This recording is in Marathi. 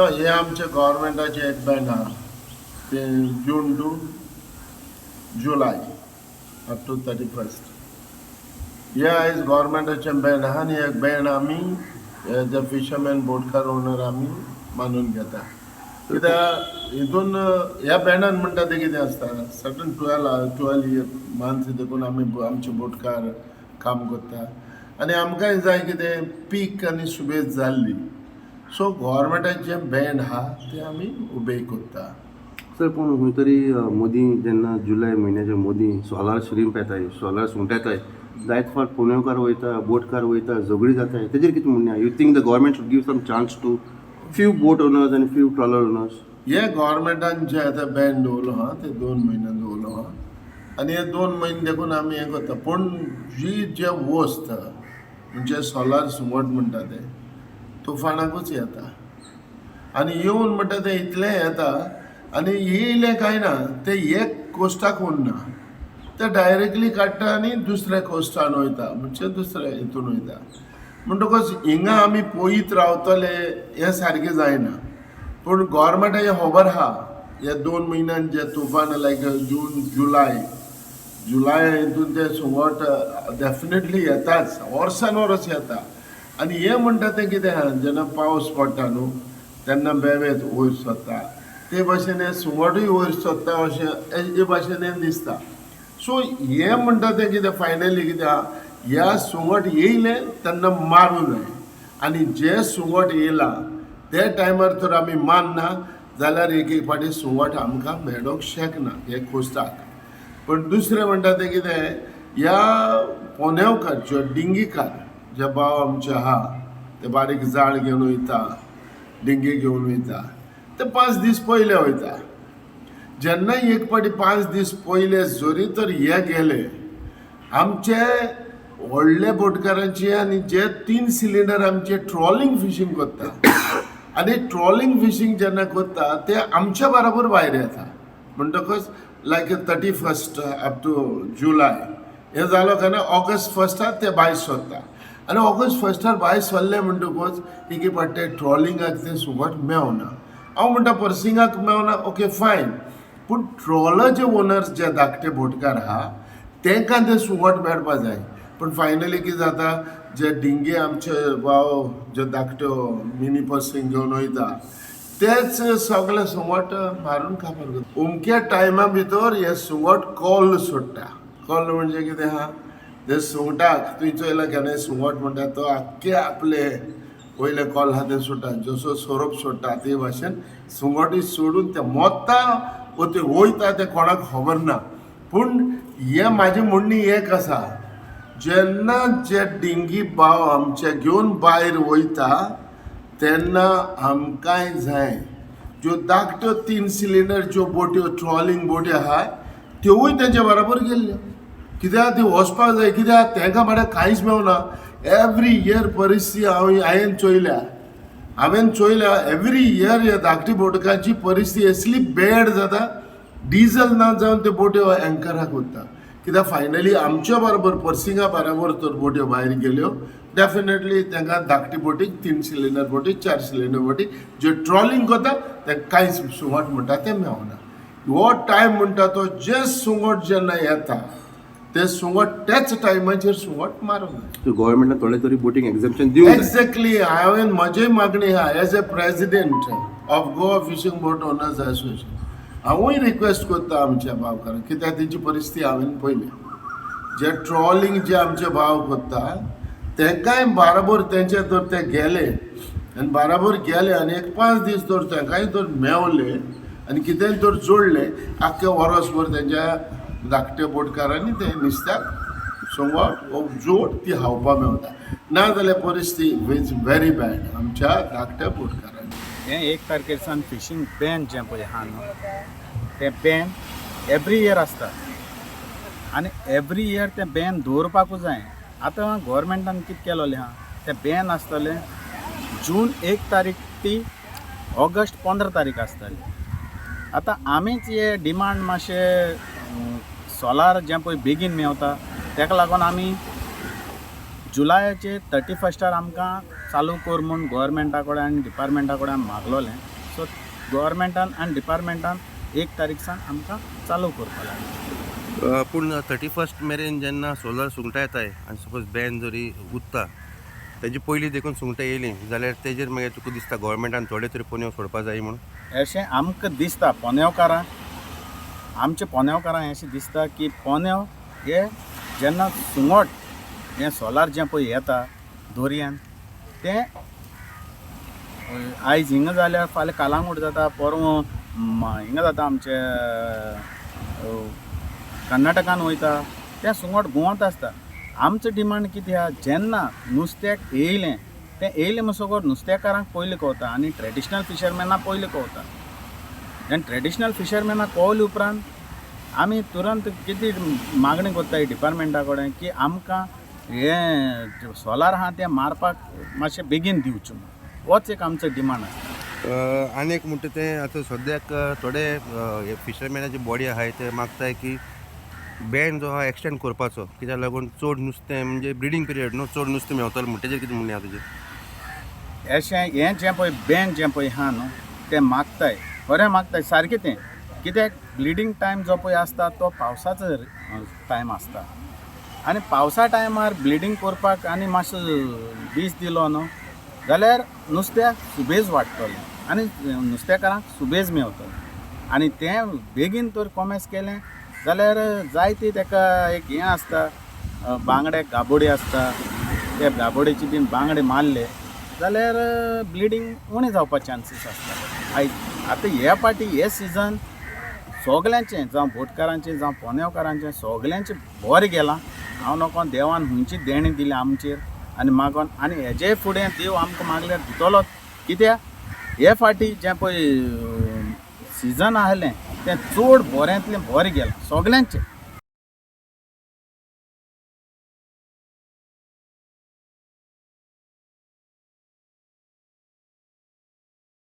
ना हे आमचे गव्हर्मेंटाचे एक बँड आहा ते June to July up to 31st. हे आयज गव्हर्मेंटाचे बँड आहा आनी एक बँड आमी एज अ फिशरमॅन बोटकार ओनर आमी मानून घेता. कित्याक हितून ह्या बँडान म्हणटा ते कितें आसता सर्टन 12 मंथ्स देखून आमी आमचे बोटकार काम करता आनी आमकांय जाय कितें पीक आनी सुबेज जाल्ली. सो गव्हर्मेंटाचे जे बँड आहा ते आमी उबे करता. सर पूण खंय तरी मोदी जेन्ना जुलय म्हयन्याचे मोदी सोलार श्रीम्प येताय सोलार सुंगटां येताय जायत फावट पुणेवकार वयता बोटकार वयता झगडी जाताय तेजेर कितें म्हणणें आहा? You think the government should give some chance to few boat owners आनी फ्यू ट्रॉलर ओनर्स? हे गव्हर्मेंटान जे आतां बँड दवरलो आहा ते 2 म्हयने दवरलो आहा आनी हे 2 म्हयने देखून आमी हें करता. पूण जी जे वस्त म्हणजे सोलार सुंगट म्हणटा ते तुफानाकूच येता आनी येवन म्हणटा ते इतलें येता आनी येयलें कांय ना ते एक कोस्टाक उरना ते डायरेक्टली काडटा आनी दुसऱ्या कोस्टान वयता म्हणजे दुसऱ्या हितून वयता. म्हणटकच हिंगा आमी पळयत रावतले हें सारकें जायना. पूण गव्हर्मेंटाचें खबर आहा हे 2 म्हयन्यान जे तुफान लायक जून जुलय हितून ते सुंगट डेफिनेटली येताच वर्सान वर्स येता. आनी हे म्हणटा तें कितें आहा जेन्ना पावस पडटा न्हू तेन्ना बेवेत वयर सरता ते भाशेन हें सुंगटूय वयर सरता अशें हे भाशेन हें दिसता. सो हे म्हणटा तें कितें फायनली कितें आहा ह्या सुंगट येयलें तेन्ना मारूं जाय आनी जे सुंगट येयला ते टायमार तर आमी मारना जाल्यार एक फावटी सुंगट आमकां मेळोंक शकना हे कोस्टाक. पण दुसरें म्हणटा तें कितें ह्या पोनेवकार जे डिंगीकार जे भाव आमचे आहा ते बारीक जाळ घेवन वयता डिंगी घेवन वयता ते 5 दीस पयले वयता. जेन्ना एक फावटी 5 दीस पयले जोरी तर हे गेले आमचे व्हडले बोटकारांचे आनी जे 3 सिलिंडर आमचे ट्रॉलिंग फिशींग करता आनी ट्रॉलिंग फिशींग जेन्ना करता ते आमच्या बरोबर भायर येता. म्हणटकच लायक 31st अप टू जुलय हे जालो काय ना ऑगस्ट 1स्टार ते भायर सरता आनी ऑगस्ट 1स्टार भायर सरले म्हणटकच एक फावटी ट्रॉलिंगाक ते सुंगट मेवना. हांव म्हणटा पर्सिंगाक मेवना ओके फायन पूण ट्रॉलर जे ओनर्स जे धाकटे बोटकार आहा तांकां ते सुंगट मेळपा जाय. पूण फायनली कितें जाता जे डिंगे आमचे भाव जे धाकट्यो मिनी पर्सिंग घेवन वयता तेच सगळे सुंगट मारून काबार करता. अमक्या टायमा भितर हे सुंगट कॉल सोडटा. कॉल म्हणजे कितें आहा ते सुंगटाक तुवें चोयला केन्ना सुंगट म्हणटा तो आख्खे आपले वयले कॉल आहा ते सोडटा जसो सोरोप सोडटा ते भाशेन सुंगटूय सोडून ते मोत्ता वो ते वयता ते कोणाक खबर ना. पूण हे म्हाजें म्हणणी एक आसा जेन्ना जे डिंगी भाव आमचे घेवन भायर वयता तेन्ना आमकांय जाय ज्यो धाकट्यो 3 सिलिंडर ज्यो बोट्यो ट्रॉलिंग बोटी आहा त्योवूय तेंच्या बरोबर गेल्ल्यो कित्याक ती वचपाक जाय कित्याक तांकां म्हळ्यार कांयच मेवना. एवरी इयर परिस्थिती हांवें चोयल्या एवरी इयर ह्या धाकटी बोटकांची परिस्थिती असली बॅड जाता डिझल ना जावन त्यो बोट्यो एंकराक वता. कित्याक फायनली आमच्या बरोबर पर्सिंगा बरोबर तर बोट्यो भायर गेल्यो डेफिनेटली तांकां धाकटी बोटीक 3 सिलिंडर बोटी 4 सिलिंडर बोटी जे ट्रॉलिंग करता ते कांयच सुंगट म्हणटा ते मेवना. हो टायम म्हणटा तो जे सुंगट जेन्ना येता ते सुंगट त्याच टायमाचेर सुंगट मारूंक जाय. गव्हर्मेंटान थोडे तरी बोटींग एक्झम्पशन दिवंक जाय. एक्झॅक्टली हांवें म्हजी मागणी आहा as a president of Goa fishing boat owners association हांवूय रिक्वेस्ट करता आमच्या भावकारांक कित्याक तेंची परिस्थिती हांवें पळयली. जे ट्रॉलिंग जे आमचे भाव करता तांकांय बराबर तेंचे तर ते गेले आनी बराबर गेले आनी एक 5 दीस तर तांकांय तर मेवले आनी कितेंय तर जोडले आख्खे वर्सभर तेंच्या धाकट्या बोटकारांनी ते नुस्त्याक सुंगट वो जोड ती खावपा मेवता. ना जाल्यार परिस्थिती इज व्हेरी बॅड आमच्या धाकट्या बोटकारांनी. हें 1 तारखेर सावन फिशींग बॅन जें पळय आहा न्हू तें बॅन एवरी इयर आसता आनी एवरी इयर तें बॅन दवरपाकूच जाय. आतां गव्हर्मेंटान कितें केलोलें आहा तें बॅन आसतलें जून 1 तारीख ती ऑगस्ट 15 तारीख आसतली. आतां आमीच हे डिमांड मातशें सोलार जें पळय बेगीन मेवता ताका लागून आमी जुलयाचे 31स्टार आमकां चालू कर म्हूण गव्हर्मेंटा कडेन आनी डिपार्टमेंटा कडेन मागलोलें सो गव्हर्मेंटान आनी डिपार्टमेंटान 1 तारीख सावन आमकां चालू करपा लागला. पूण 31st मेरेन जेन्ना सोलर सुंगटां येताय आनी सपोज बॅन जरी उरता तेजे पयलीं देखून सुंगटां येयलीं जाल्यार तेजेर मागीर तुका दिसता गोवोरमेंटान थोडे तरी पोन्यो सोडपा जाय म्हणून? अशें आमकां दिसता पोन्यावकारांक, आमच्या पोन्यावकारांक अशें दिसता की पोन्याव हे जेन्ना सुंगट हें सोलार जें पळय येता दर्यान तें आयज हिंगा जाल्यार फाल्यां कालांगूट जाता, परवो हिंगा जाता आमचे कर्नाटकान वयता, तें सुंगट घुंवत आसता. आमचो डिमांड कितें आहा, जेन्ना नुस्त्याक येयलें तें येयलें म्हणसोकर नुस्तेकारांक पयलीं कळटा आनी ट्रेडिशनल फिशरमॅनाक पयलीं कळटा. आनी ट्रेडिशनल फिशरमॅनाक कळले उपरांत आमी तुरंत कितें मागणी कोत्ताय डिपार्टमेंटा कडेन की आमकां हें सोलार आहा तें मारपाक मातशें बेगीन दिवचें म्हणून. होच एक आमचो डिमांड आसा. आनी एक म्हणटा तें आतां सद्याक थोडे फिशरमॅनाची बॉडी आहाय ते मागताय की बॅन जो आहा एक्सटेंड करपाचो, कित्याक लागून चड नुस्तें म्हणजे ब्रिडींग पिरियड न्हू, चड नुस्तें मेवतलें म्हणटा तेजेर कितें म्हणणें आहा तुजें? अशें हें जें पळय बॅन जें पळय आहा न्हू तें मागताय, खरें मागताय सारकें तें. कित्याक ब्लिडींग टायम जो पळय आसता तो पावसाचो टायम आसता आनी पावसा टायमार ब्लिडींग करपाक आनी मातसो दीस दिलो न्हू जाल्यार नुस्त्याक सुबेज वाडटलें आनी नुस्तेकारांक सुबेज मेवतलें. आनी तें बेगीन तर कॉमेस केलें जाल्यार जायती तेका एक हें आसता, बांगडे गाबोडे आसता, ते गाबोडेची बीन बांगडे मारले जाल्यार ब्लिडींग उणें जावपा चान्सीस आसता. आतां ह्या फाटी हे सिजन सगल्यांचें जावं बोटकारांचें जावं पोन्यावकारांचें सगल्यांचें बरें गेलां. हांव नोको देवान खंयची देणी दिली आमचेर आनी मागोन आनी हेजे फुडें देव आमकां मागल्यार दितलोच. कित्याक हे फाटी जें पळय सिजन आहलें तें चड बऱ्यांतलें बरें गेलां सगल्यांचें.